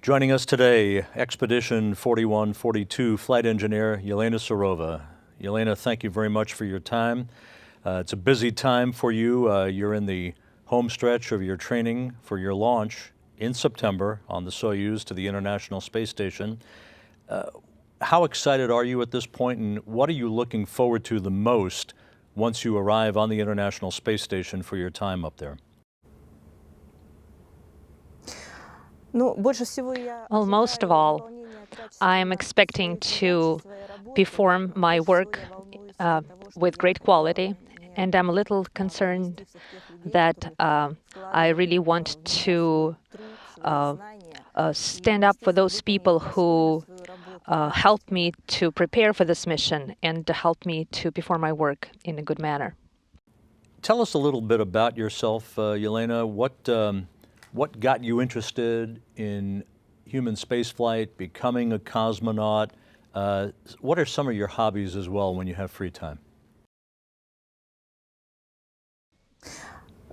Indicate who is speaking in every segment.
Speaker 1: Joining us today, Expedition 4142 flight engineer Elena Serova. Elena, thank you very much for your time. It's a busy time for you. You're in the home stretch of your training for your launch in September on the Soyuz to the International Space Station. How excited are you at this point, and what are you looking forward to the most once you arrive on the International Space Station for your time up there?
Speaker 2: Well, most of all, I am expecting to perform my work with great quality, and I'm a little concerned that I really want to stand up for those people who helped me to prepare for this mission and to help me to perform my work in a good manner.
Speaker 1: Tell us a little bit about yourself, Elena. What got you interested in human spaceflight, becoming a cosmonaut? What are some of your hobbies as well when you have free time?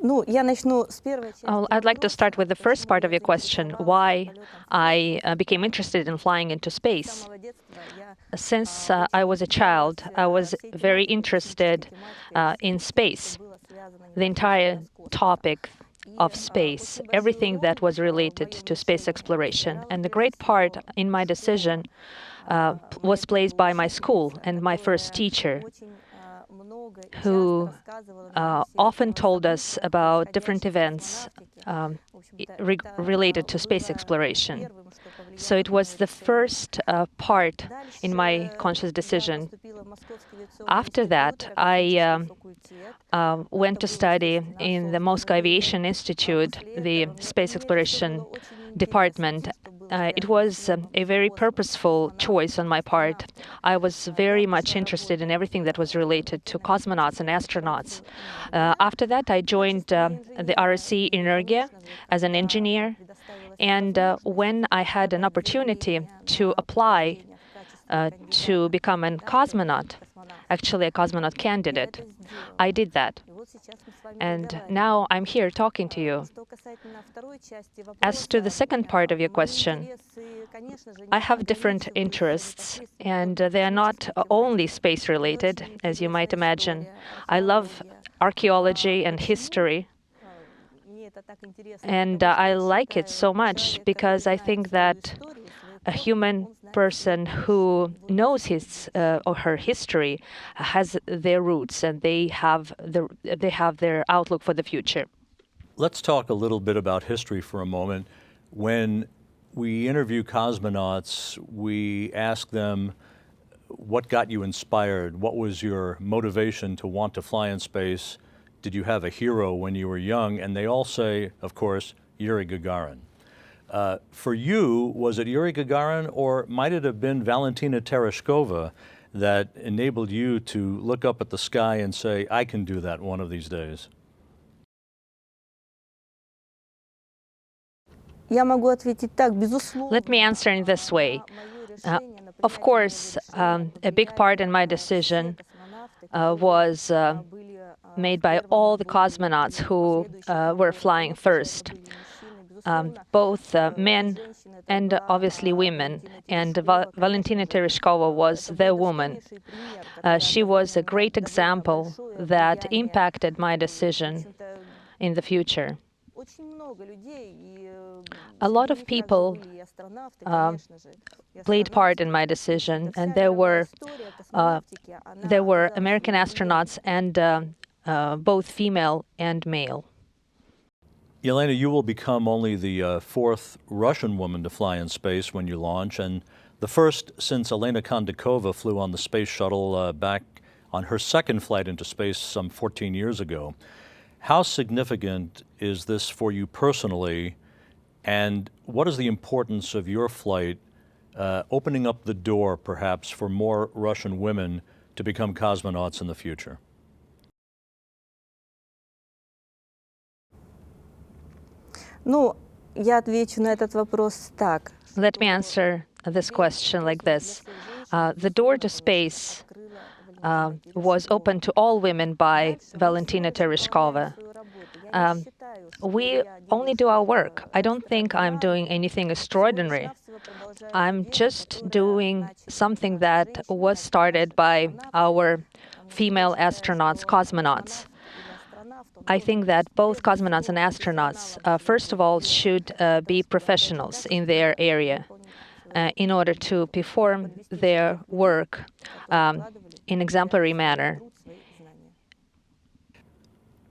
Speaker 2: I'd like to start with the first part of your question, why I became interested in flying into space. Since I was a child, I was very interested in space, the entire topic of space, everything that was related to space exploration. And the great part in my decision was placed by my school and my first teacher, who often told us about different events related to space exploration. So it was the first part in my conscious decision. After that, I went to study in the Moscow Aviation Institute, the space exploration department. It was a very purposeful choice on my part. I was very much interested in everything that was related to cosmonauts and astronauts. After that, I joined the RSC Energia as an engineer. And when I had an opportunity to apply to become a cosmonaut, actually a cosmonaut candidate, I did that. And now I'm here talking to you. As to the second part of your question, I have different interests, and they are not only space-related, as you might imagine. I love archaeology and history. And I like it so much because I think that a human person who knows his or her history has their roots, and they have their outlook for the future.
Speaker 1: Let's talk a little bit about history for a moment. When we interview cosmonauts, we ask them, what got you inspired? What was your motivation to want to fly in space? Did you have a hero when you were young? And they all say, of course, Yuri Gagarin. For you, was it Yuri Gagarin, or might it have been Valentina Tereshkova that enabled you to look up at the sky and say, I can do that one of these days?
Speaker 2: Let me answer in this way. Of course, a big part in my decision was made by all the cosmonauts who were flying first, both men and obviously women. And Valentina Tereshkova was the woman. She was a great example that impacted my decision in the future. A lot of people played part in my decision, and there were American astronauts and both female and male.
Speaker 1: Elena, you will become only the fourth Russian woman to fly in space when you launch, and the first since Elena Kondakova flew on the space shuttle back on her second flight into space some 14 years ago. How significant is this for you personally, and what is the importance of your flight opening up the door, perhaps, for more Russian women to become cosmonauts in the future?
Speaker 2: Let me answer this question like this. The door to space was opened to all women by Valentina Tereshkova. we only do our work. I don't think I'm doing anything extraordinary. I'm just doing something that was started by our female astronauts, cosmonauts. I think that both cosmonauts and astronauts, first of all, should be professionals in their area in order to perform their work in exemplary manner.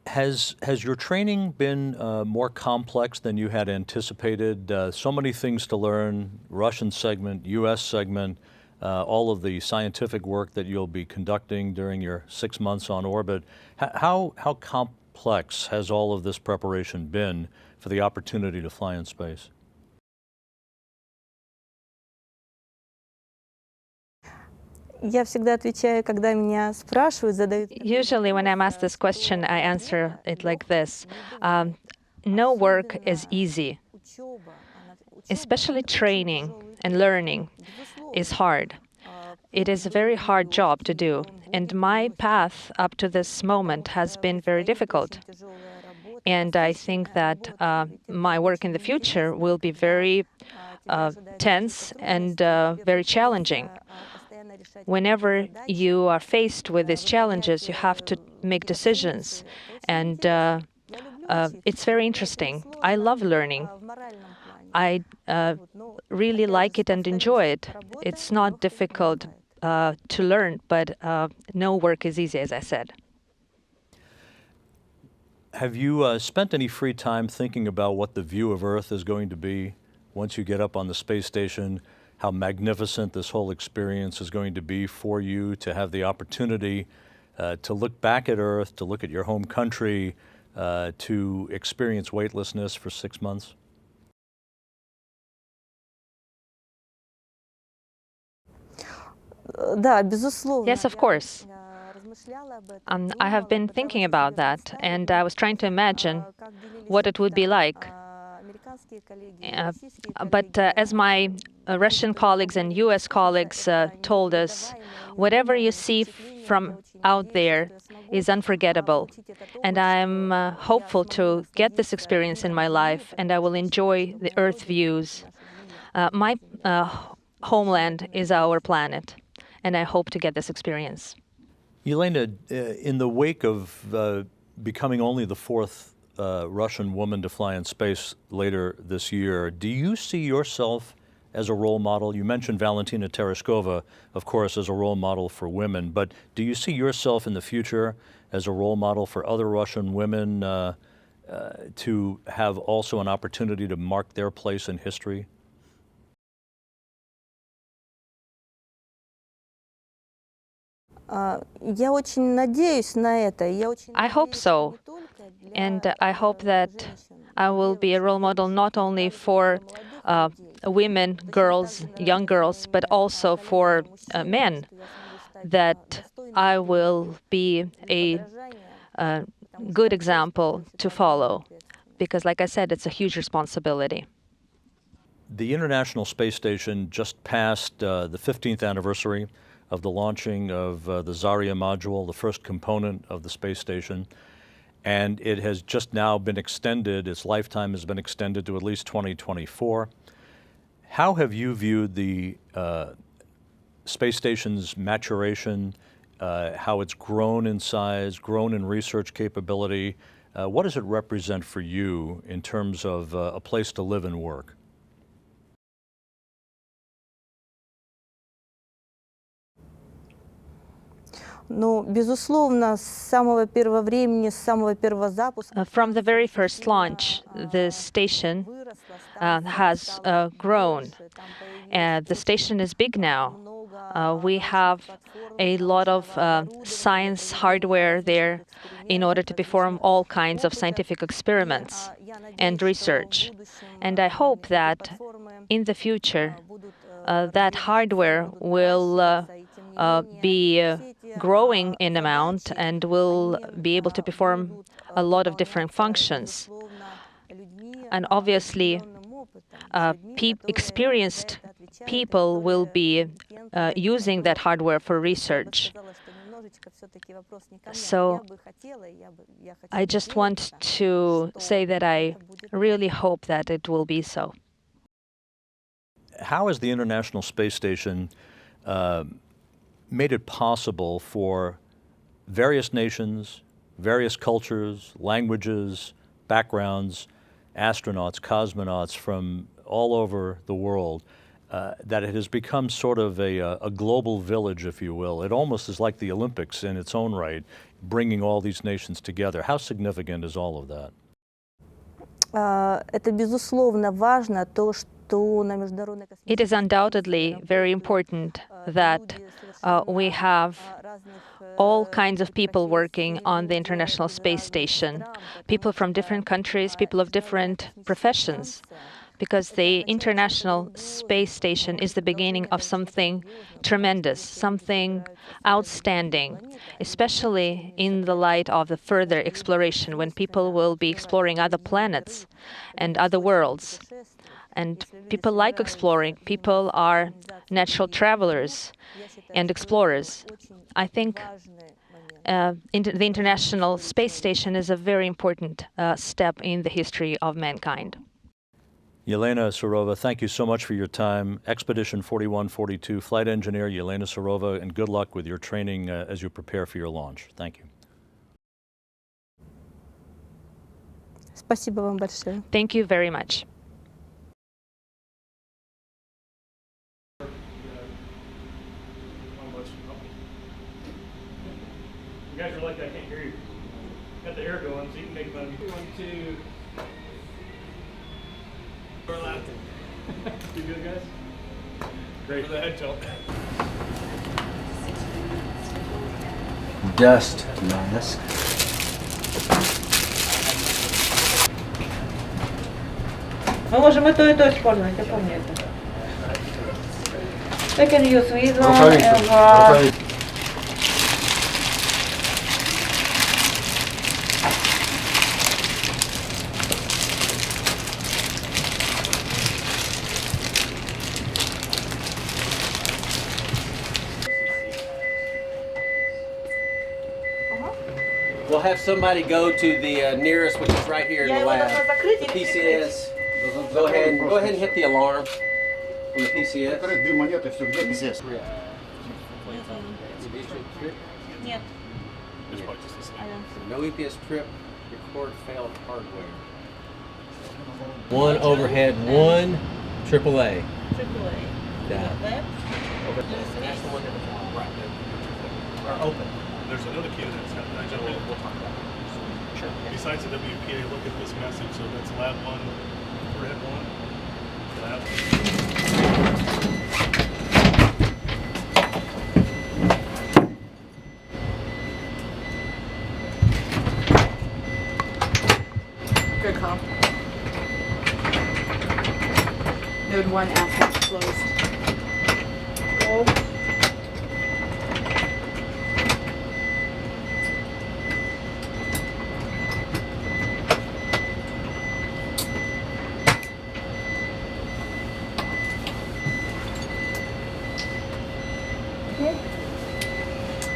Speaker 1: Has your training been more complex than you had anticipated? So many things to learn, Russian segment, U.S. segment, all of the scientific work that you'll be conducting during your 6 months on orbit. How complex has all of this preparation been for the opportunity to fly in space?
Speaker 2: Usually when I'm asked this question, I answer it like this. No work is easy. Especially training and learning is hard. It is a very hard job to do, and my path up to this moment has been very difficult. And I think that my work in the future will be very tense and very challenging. Whenever you are faced with these challenges, you have to make decisions, and it's very interesting. I love learning. I really like it and enjoy it. It's not difficult to learn, but no work is easy, as I said.
Speaker 1: Have you spent any free time thinking about what the view of Earth is going to be once you get up on the space station? How magnificent this whole experience is going to be for you to have the opportunity to look back at Earth, to look at your home country, to experience weightlessness for 6 months?
Speaker 2: Yes, of course. I have been thinking about that, and I was trying to imagine what it would be like. But as my Russian colleagues and US colleagues told us, whatever you see from out there is unforgettable. And I'm hopeful to get this experience in my life, and I will enjoy the Earth views. My homeland is our planet, and I hope to get this experience.
Speaker 1: Elena, in the wake of becoming only the fourth Russian woman to fly in space later this year, do you see yourself as a role model? You mentioned Valentina Tereshkova, of course, as a role model for women, but do you see yourself in the future as a role model for other Russian women to have also an opportunity to mark their place in history?
Speaker 2: I hope so. And I hope that I will be a role model not only for women, girls, young girls, but also for men, that I will be a good example to follow. Because, like I said, it's a huge responsibility.
Speaker 1: The International Space Station just passed the 15th anniversary of the launching of the Zarya module, the first component of the space station. And it has just now been extended, its lifetime has been extended to at least 2024. How have you viewed the space station's maturation, how it's grown in size, grown in research capability? What does it represent for you in terms of a place to live and work?
Speaker 2: From the very first launch, the station has grown. The station is big now. We have a lot of science hardware there in order to perform all kinds of scientific experiments and research. And I hope that in the future, that hardware will be growing in amount and will be able to perform a lot of different functions. And obviously, experienced people will be using that hardware for research. So I just want to say that I really hope that it will be so.
Speaker 1: How has the International Space Station made it possible for various nations, various cultures, languages, backgrounds, astronauts, cosmonauts from all over the world, that it has become sort of a global village, if you will? It almost is like the Olympics in its own right, bringing all these nations together. How significant is all of that?
Speaker 3: Это безусловно важно, то, что на международной
Speaker 2: It is undoubtedly very important that we have all kinds of people working on the International Space Station, people from different countries, people of different professions, because the International Space Station is the beginning of something tremendous, something outstanding, especially in the light of the further exploration, when people will be exploring other planets and other worlds. And people like exploring. People are natural travelers and explorers. I think the International Space Station is a very important step in the history of mankind.
Speaker 1: Elena Serova, thank you so much for your time. Expedition 4142, Flight Engineer Elena Serova, and good luck with your training as you prepare for your launch. Thank you.
Speaker 3: Спасибо вам большое.
Speaker 2: Thank you very much.
Speaker 4: You guys are lucky I can't hear you. Got the air going, so you can make fun of me. 1, 2. We're laughing. You good, guys? Great. For the head tilt.
Speaker 5: Dust mask.
Speaker 6: Мы можем и то использовать, я помню это. We can use this one and
Speaker 5: We'll have somebody go to the nearest, which is right here in the lab. PCS. Go ahead and hit the alarm on the PCS.
Speaker 6: Нет.
Speaker 5: No EPS trip. Record failed hardware. One overhead, one AAA.
Speaker 6: AAA.
Speaker 5: Yeah.
Speaker 6: That?
Speaker 5: That's the one in the front. Right. Or open.
Speaker 4: There's another key that's happening. We'll talk about it. Sure. Besides the WPA, look at this message. So that's lab 1, overhead 1, lab 1.
Speaker 7: Good call. Node 1 asset closed.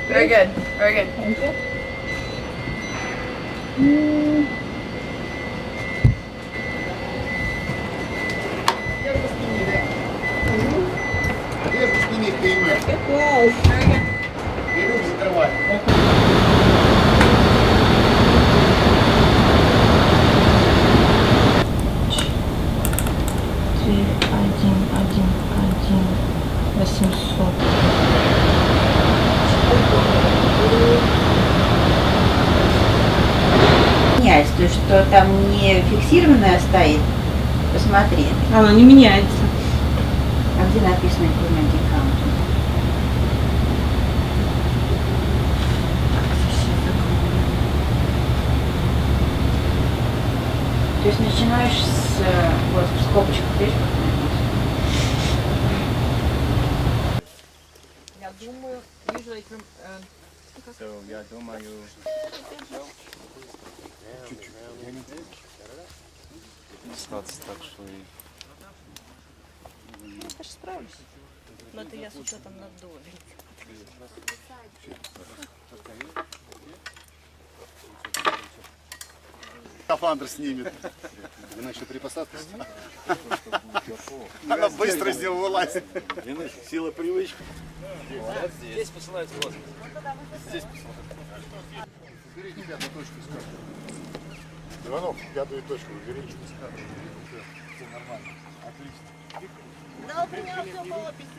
Speaker 7: Very good. Very good. Thank you.
Speaker 6: То, что там не фиксированная стоит, посмотри.
Speaker 7: Оно не меняется.
Speaker 6: А где написано increment count? То есть начинаешь с вот в скобочках, видишь, как написано?
Speaker 7: Я думаю, usually
Speaker 8: я думаю, чуть-чуть остаться так, что и...
Speaker 7: я же справлюсь. Но это я с учетом наддува.
Speaker 9: Скафандр снимет. Она еще при посадке снимет. Она быстро из него вылазит. Сила привычки.
Speaker 5: Здесь посылают в космос.
Speaker 9: Уберите пятую точку из карты. Иванов, пятую точку уберите. Все нормально. Отлично.
Speaker 7: Зал принял все по описи.